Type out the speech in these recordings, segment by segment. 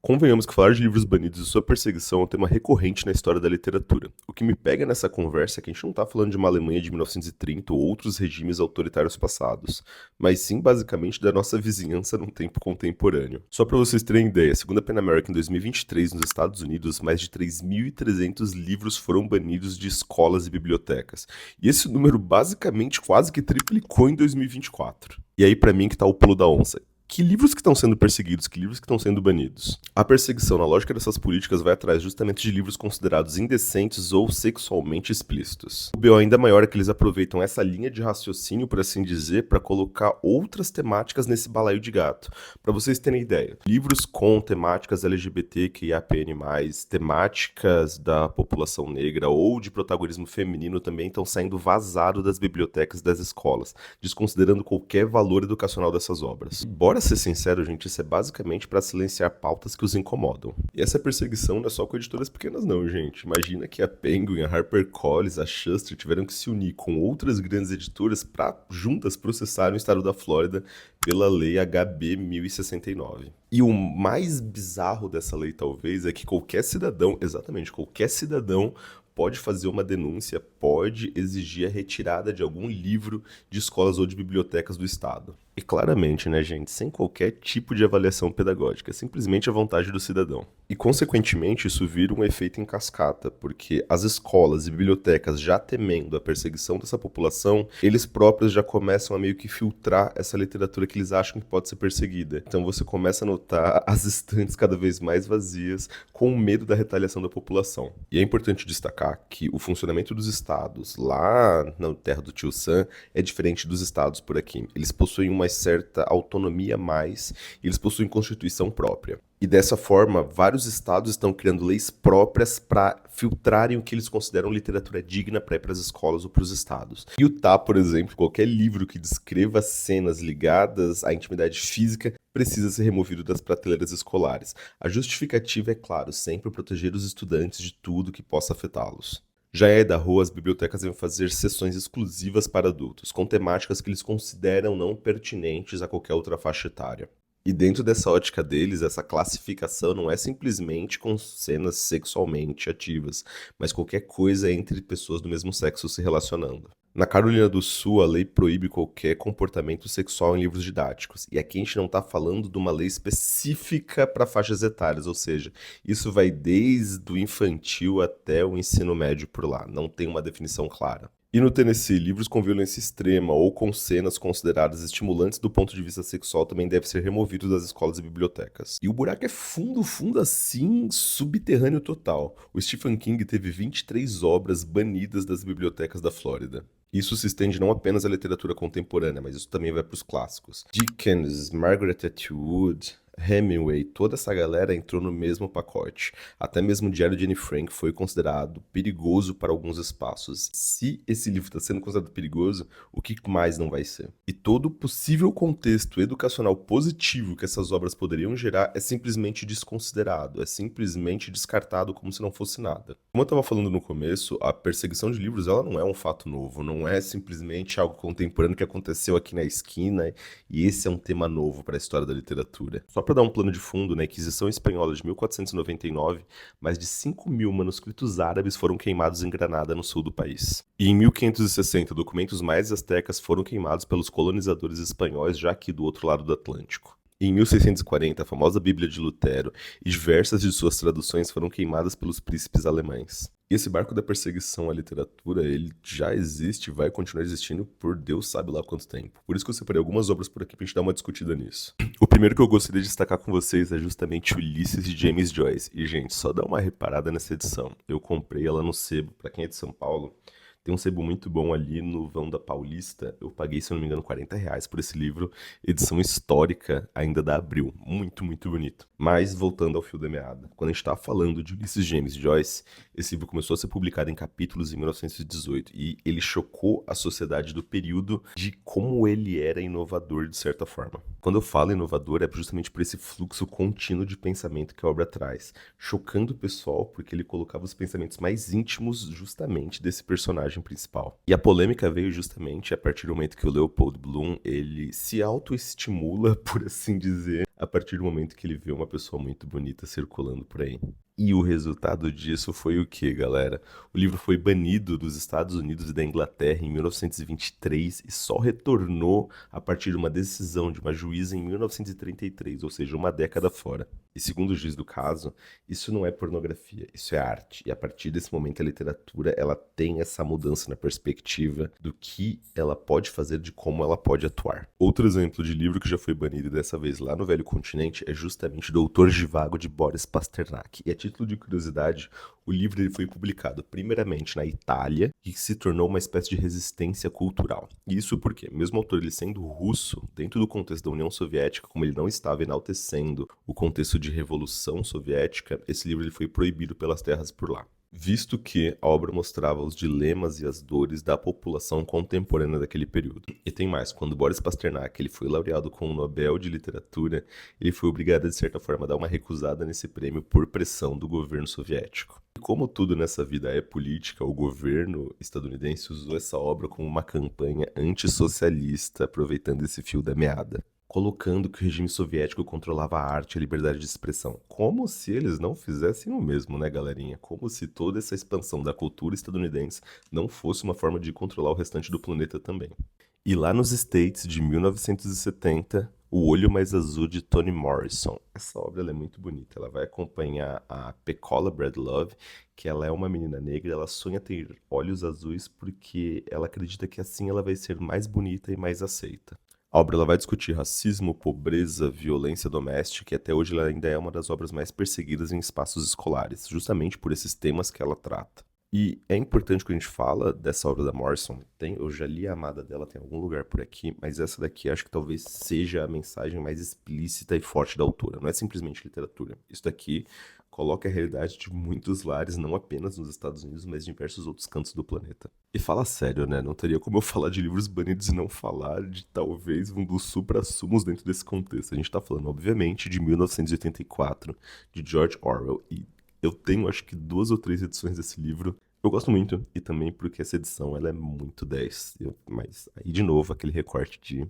Convenhamos que falar de livros banidos e sua perseguição é um tema recorrente na história da literatura. O que me pega nessa conversa é que a gente não está falando de uma Alemanha de 1930 ou outros regimes autoritários passados, mas sim basicamente da nossa vizinhança num tempo contemporâneo. Só para vocês terem ideia, segundo a PEN American, em 2023, nos Estados Unidos, mais de 3.300 livros foram banidos de escolas e bibliotecas. E esse número basicamente quase que triplicou em 2024. E aí para mim que tá o pulo da onça. Que livros que estão sendo perseguidos, que livros que estão sendo banidos? A perseguição, na lógica dessas políticas, vai atrás justamente de livros considerados indecentes ou sexualmente explícitos. O BO ainda maior é que eles aproveitam essa linha de raciocínio, por assim dizer, para colocar outras temáticas nesse balaio de gato. Para vocês terem ideia, livros com temáticas LGBTQIAPN+, temáticas da população negra ou de protagonismo feminino também estão saindo vazados das bibliotecas e das escolas, desconsiderando qualquer valor educacional dessas obras. Bora ser sincero, gente, isso é basicamente para silenciar pautas que os incomodam. E essa perseguição não é só com editoras pequenas não, gente. Imagina que a Penguin, a HarperCollins, a Shuster tiveram que se unir com outras grandes editoras para juntas processarem o estado da Flórida pela lei HB 1069. E o mais bizarro dessa lei, talvez, é que qualquer cidadão, exatamente, qualquer cidadão pode fazer uma denúncia, pode exigir a retirada de algum livro de escolas ou de bibliotecas do estado. E claramente, né, gente, sem qualquer tipo de avaliação pedagógica, é simplesmente a vontade do cidadão. E, consequentemente, isso vira um efeito em cascata, porque as escolas e bibliotecas, já temendo a perseguição dessa população, eles próprios já começam a meio que filtrar essa literatura que eles acham que pode ser perseguida. Então você começa a notar as estantes cada vez mais vazias, com medo da retaliação da população. E é importante destacar que o funcionamento dos estados lá na terra do Tio Sam é diferente dos estados por aqui. Eles possuem uma certa autonomia a mais e eles possuem constituição própria. E dessa forma, vários estados estão criando leis próprias para filtrarem o que eles consideram literatura digna para ir para as escolas ou para os estados. Utah, por exemplo, qualquer livro que descreva cenas ligadas à intimidade física precisa ser removido das prateleiras escolares. A justificativa é, claro, sempre proteger os estudantes de tudo que possa afetá-los. Já em Idaho, as bibliotecas devem fazer sessões exclusivas para adultos, com temáticas que eles consideram não pertinentes a qualquer outra faixa etária. E dentro dessa ótica deles, essa classificação não é simplesmente com cenas sexualmente ativas, mas qualquer coisa entre pessoas do mesmo sexo se relacionando. Na Carolina do Sul, a lei proíbe qualquer comportamento sexual em livros didáticos. E aqui a gente não está falando de uma lei específica para faixas etárias, ou seja, isso vai desde o infantil até o ensino médio por lá, não tem uma definição clara. E no Tennessee, livros com violência extrema ou com cenas consideradas estimulantes do ponto de vista sexual também devem ser removidos das escolas e bibliotecas. E o buraco é fundo, fundo assim, subterrâneo total. O Stephen King teve 23 obras banidas das bibliotecas da Flórida. Isso se estende não apenas à literatura contemporânea, mas isso também vai para os clássicos. Dickens, Margaret Atwood, Hemingway, toda essa galera entrou no mesmo pacote. Até mesmo o Diário de Anne Frank foi considerado perigoso para alguns espaços. Se esse livro está sendo considerado perigoso, o que mais não vai ser? E todo o possível contexto educacional positivo que essas obras poderiam gerar é simplesmente desconsiderado, é simplesmente descartado como se não fosse nada. Como eu estava falando no começo, a perseguição de livros ela não é um fato novo, não é simplesmente algo contemporâneo que aconteceu aqui na esquina e esse é um tema novo para a história da literatura. Só para dar um plano de fundo, na Inquisição Espanhola de 1499, mais de 5.000 manuscritos árabes foram queimados em Granada, no sul do país. E em 1560, documentos maias e astecas foram queimados pelos colonizadores espanhóis já aqui do outro lado do Atlântico. E em 1640, a famosa Bíblia de Lutero e diversas de suas traduções foram queimadas pelos príncipes alemães. E esse barco da perseguição à literatura, ele já existe e vai continuar existindo por Deus sabe lá quanto tempo. Por isso que eu separei algumas obras por aqui pra gente dar uma discutida nisso. O primeiro que eu gostaria de destacar com vocês é justamente Ulisses de James Joyce. E, gente, só dá uma reparada nessa edição. Eu comprei ela no sebo, pra quem é de São Paulo. Tem um sebo muito bom ali no vão da Paulista. Eu paguei, se eu não me engano, R$ 40 por esse livro. Edição histórica ainda da Abril. Muito, muito bonito. Mas, voltando ao fio da meada. Quando a gente tá falando de Ulysses James Joyce, esse livro começou a ser publicado em capítulos em 1918. E ele chocou a sociedade do período de como ele era inovador, de certa forma. Quando eu falo inovador, é justamente por esse fluxo contínuo de pensamento que a obra traz. Chocando o pessoal, porque ele colocava os pensamentos mais íntimos justamente desse personagem principal. E a polêmica veio justamente a partir do momento que o Leopold Bloom, ele se autoestimula, por assim dizer, a partir do momento que ele vê uma pessoa muito bonita circulando por aí. E o resultado disso foi o quê, galera? O livro foi banido dos Estados Unidos e da Inglaterra em 1923 e só retornou a partir de uma decisão de uma juíza em 1933, ou seja, uma década fora. E segundo o juiz do caso, isso não é pornografia, isso é arte. E a partir desse momento a literatura, ela tem essa mudança na perspectiva do que ela pode fazer, de como ela pode atuar. Outro exemplo de livro que já foi banido, dessa vez lá no Velho Continente, é justamente Doutor Zhivago, de Boris Pasternak. E a título de curiosidade, o livro ele foi publicado primeiramente na Itália e se tornou uma espécie de resistência cultural. E isso porque, mesmo o autor ele sendo russo, dentro do contexto da União Soviética, como ele não estava enaltecendo o contexto de Revolução Soviética, esse livro ele foi proibido pelas terras por lá. Visto que a obra mostrava os dilemas e as dores da população contemporânea daquele período. E tem mais, quando Boris Pasternak ele foi laureado com o Nobel de Literatura, ele foi obrigado, de certa forma, a dar uma recusada nesse prêmio por pressão do governo soviético. E como tudo nessa vida é política, o governo estadunidense usou essa obra como uma campanha antissocialista, aproveitando esse fio da meada, colocando que o regime soviético controlava a arte e a liberdade de expressão. Como se eles não fizessem o mesmo, né, galerinha? Como se toda essa expansão da cultura estadunidense não fosse uma forma de controlar o restante do planeta também. E lá nos States, de 1970, O Olho Mais Azul, de Toni Morrison. Essa obra ela é muito bonita. Ela vai acompanhar a Pecola Breedlove, que ela é uma menina negra, ela sonha ter olhos azuis porque ela acredita que assim ela vai ser mais bonita e mais aceita. A obra ela vai discutir racismo, pobreza, violência doméstica e até hoje ela ainda é uma das obras mais perseguidas em espaços escolares, justamente por esses temas que ela trata. E é importante que a gente fala dessa obra da Morrison, eu já li a Amada dela, tem algum lugar por aqui, mas essa daqui acho que talvez seja a mensagem mais explícita e forte da autora, não é simplesmente literatura. Isso daqui coloca a realidade de muitos lares, não apenas nos Estados Unidos, mas em diversos outros cantos do planeta. E fala sério, né? Não teria como eu falar de livros banidos e não falar de talvez um dos suprassumos dentro desse contexto. A gente tá falando, obviamente, de 1984, de George Orwell. E eu tenho, acho que 2 ou 3 edições desse livro. Eu gosto muito, e também porque essa edição ela é muito 10. Mas aí, de novo, aquele recorte de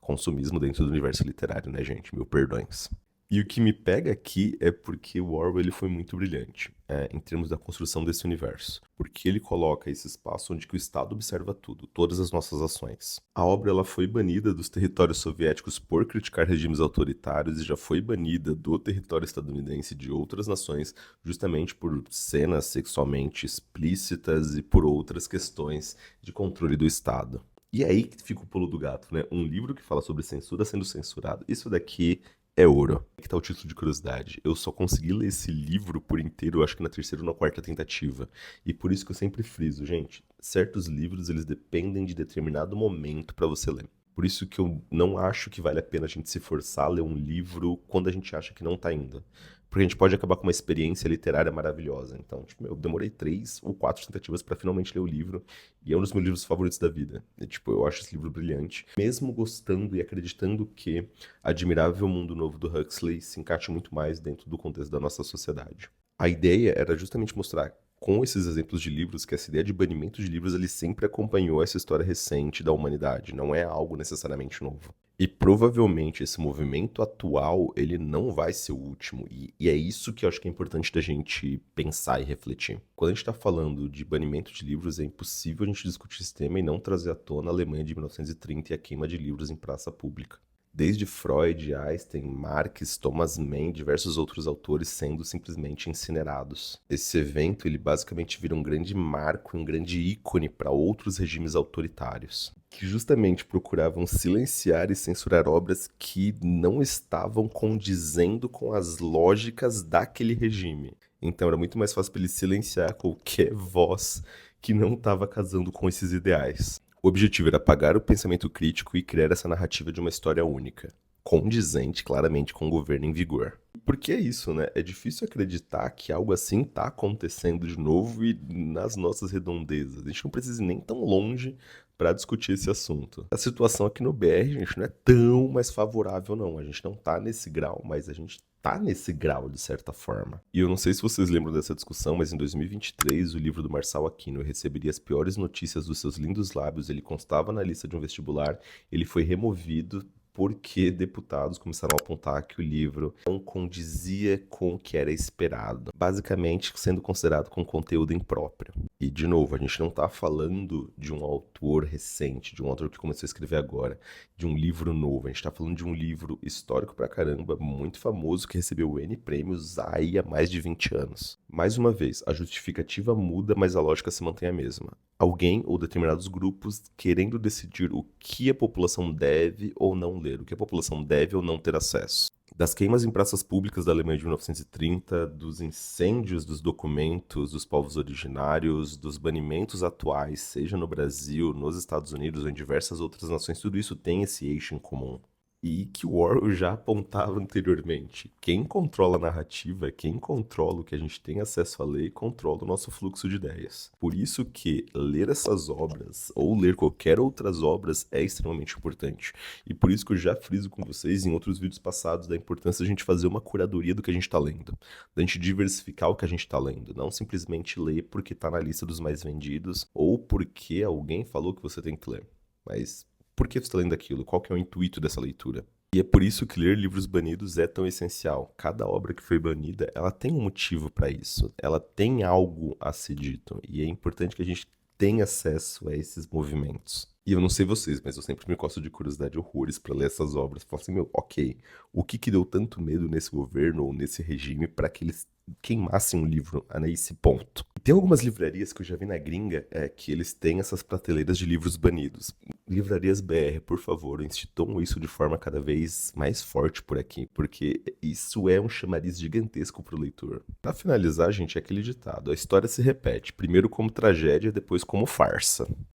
consumismo dentro do universo literário, né, gente? Mil perdões. E o que me pega aqui é porque o Orwell ele foi muito brilhante em termos da construção desse universo. Porque ele coloca esse espaço onde que o Estado observa tudo, todas as nossas ações. A obra ela foi banida dos territórios soviéticos por criticar regimes autoritários e já foi banida do território estadunidense e de outras nações justamente por cenas sexualmente explícitas e por outras questões de controle do Estado. E é aí que fica o pulo do gato, né? Um livro que fala sobre censura sendo censurado. Isso daqui é ouro. Aqui tá o título de curiosidade. Eu só consegui ler esse livro por inteiro, acho que na terceira ou na quarta tentativa. E por isso que eu sempre friso, gente, certos livros eles dependem de determinado momento para você ler. Por isso que eu não acho que vale a pena a gente se forçar a ler um livro quando a gente acha que não tá indo. Porque a gente pode acabar com uma experiência literária maravilhosa. Então, tipo, eu demorei 3 ou 4 tentativas para finalmente ler o livro. E é um dos meus livros favoritos da vida. E, tipo, eu acho esse livro brilhante. Mesmo gostando e acreditando que Admirável Mundo Novo do Huxley se encaixa muito mais dentro do contexto da nossa sociedade. A ideia era justamente mostrar com esses exemplos de livros que essa ideia de banimento de livros ele sempre acompanhou essa história recente da humanidade, não é algo necessariamente novo. E provavelmente esse movimento atual ele não vai ser o último, e é isso que eu acho que é importante da gente pensar e refletir. Quando a gente está falando de banimento de livros, é impossível a gente discutir esse tema e não trazer à tona a Alemanha de 1930 e a queima de livros em praça pública. Desde Freud, Einstein, Marx, Thomas Mann, diversos outros autores sendo simplesmente incinerados. Esse evento ele basicamente vira um grande marco, um grande ícone para outros regimes autoritários, que justamente procuravam silenciar e censurar obras que não estavam condizendo com as lógicas daquele regime. Então era muito mais fácil para ele silenciar qualquer voz que não estava casando com esses ideais. O objetivo era apagar o pensamento crítico e criar essa narrativa de uma história única, condizente claramente com o governo em vigor. Porque é isso, né? É difícil acreditar que algo assim está acontecendo de novo e nas nossas redondezas. A gente não precisa ir nem tão longe para discutir esse assunto. A situação aqui no BR, gente, não é tão mais favorável, não. A gente não tá nesse grau, mas a gente tá nesse grau, de certa forma. E eu não sei se vocês lembram dessa discussão, mas em 2023, o livro do Marçal Aquino, Eu Receberia as Piores Notícias dos Seus Lindos Lábios, ele constava na lista de um vestibular, ele foi removido porque deputados começaram a apontar que o livro não condizia com o que era esperado, basicamente sendo considerado com conteúdo impróprio. E, de novo, a gente não está falando de um autor recente, de um autor que começou a escrever agora, de um livro novo. A gente está falando de um livro histórico pra caramba, muito famoso, que recebeu N prêmios aí há mais de 20 anos. Mais uma vez, a justificativa muda, mas a lógica se mantém a mesma. Alguém ou determinados grupos querendo decidir o que a população deve ou não ler, o que a população deve ou não ter acesso. Das queimas em praças públicas da Alemanha de 1930, dos incêndios dos documentos dos povos originários, dos banimentos atuais, seja no Brasil, nos Estados Unidos ou em diversas outras nações, tudo isso tem esse eixo em comum. E que o Orwell já apontava anteriormente. Quem controla a narrativa, quem controla o que a gente tem acesso a ler, controla o nosso fluxo de ideias. Por isso que ler essas obras, ou ler qualquer outras obras, é extremamente importante. E por isso que eu já friso com vocês em outros vídeos passados da importância de a gente fazer uma curadoria do que a gente está lendo. Da gente diversificar o que a gente está lendo. Não simplesmente ler porque está na lista dos mais vendidos, ou porque alguém falou que você tem que ler. Mas por que você está lendo aquilo? Qual que é o intuito dessa leitura? E é por isso que ler livros banidos é tão essencial. Cada obra que foi banida, ela tem um motivo para isso. Ela tem algo a ser dito. E é importante que a gente tenha acesso a esses movimentos. E eu não sei vocês, mas eu sempre me costo de curiosidade horrores para ler essas obras. Falo assim, meu, ok, o que deu tanto medo nesse governo ou nesse regime para que eles queimassem um livro a esse ponto? Tem algumas livrarias que eu já vi na gringa que eles têm essas prateleiras de livros banidos. Livrarias BR, por favor, instituam isso de forma cada vez mais forte por aqui, porque isso é um chamariz gigantesco para o leitor. Para finalizar, gente, é aquele ditado: a história se repete, primeiro como tragédia, depois como farsa.